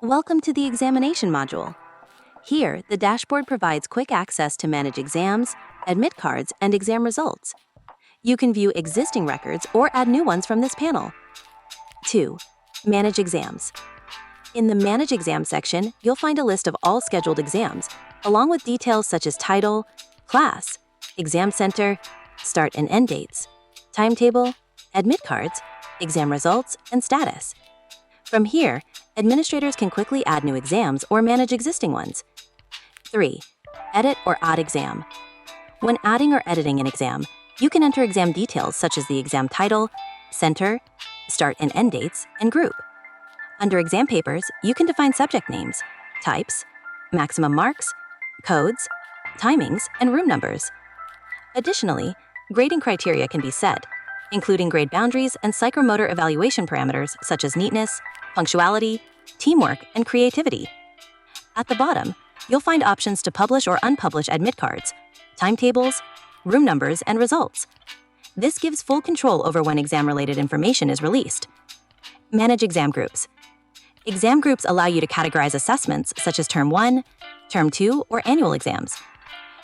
Welcome to the examination module. Here, the dashboard provides quick access to manage exams, admit cards, and exam results. You can view existing records or add new ones from this panel. 2. Manage exams. In the Manage Exams section, you'll find a list of all scheduled exams, along with details such as title, class, exam center, start and end dates, timetable, admit cards, exam results, and status. From here, administrators can quickly add new exams or manage existing ones. 3. Edit or add exam. When adding or editing an exam, you can enter exam details such as the exam title, center, start and end dates, and group. Under exam papers, you can define subject names, types, maximum marks, codes, timings, and room numbers. Additionally, grading criteria can be set, including grade boundaries and psychomotor evaluation parameters such as neatness, punctuality, teamwork, and creativity. At the bottom, you'll find options to publish or unpublish admit cards, timetables, room numbers, and results. This gives full control over when exam-related information is released. Manage exam groups. Exam groups allow you to categorize assessments such as Term 1, Term 2, or annual exams.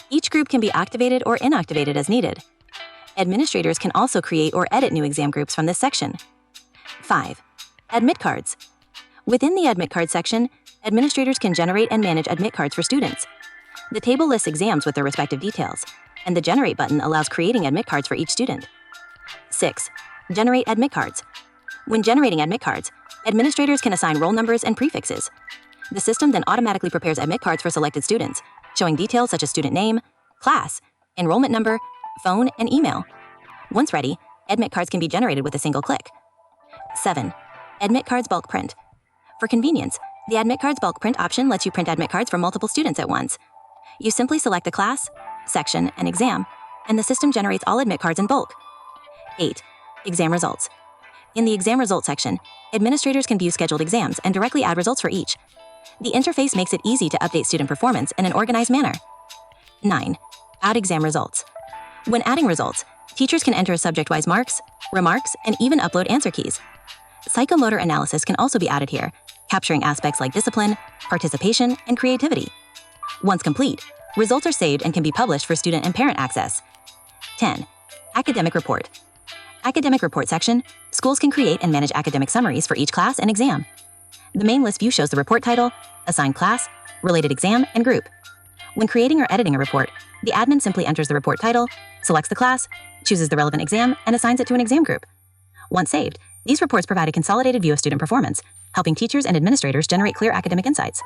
Each group can be activated or inactivated as needed. Administrators can also create or edit new exam groups from this section. 5. Admit cards. Within the Admit Card section, administrators can generate and manage admit cards for students. The table lists exams with their respective details, and the Generate button allows creating admit cards for each student. 6. Generate admit cards. When generating admit cards, administrators can assign roll numbers and prefixes. The system then automatically prepares admit cards for selected students, showing details such as student name, class, enrollment number, phone, and email. Once ready, admit cards can be generated with a single click. 7. Admit cards bulk print. For convenience, the Admit Cards bulk print option lets you print admit cards for multiple students at once. You simply select a class, section, and exam, and the system generates all admit cards in bulk. 8. Exam results. In the Exam Results section, administrators can view scheduled exams and directly add results for each. The interface makes it easy to update student performance in an organized manner. 9. Add exam results. When adding results, teachers can enter subject-wise marks, remarks, and even upload answer keys. Psychomotor analysis can also be added here, capturing aspects like discipline, participation, and creativity. Once complete, results are saved and can be published for student and parent access. 10. Academic report. Academic report section, schools can create and manage academic summaries for each class and exam. The main list view shows the report title, assigned class, related exam, and group. When creating or editing a report, the admin simply enters the report title, selects the class, chooses the relevant exam, and assigns it to an exam group. Once saved, these reports provide a consolidated view of student performance, helping teachers and administrators generate clear academic insights.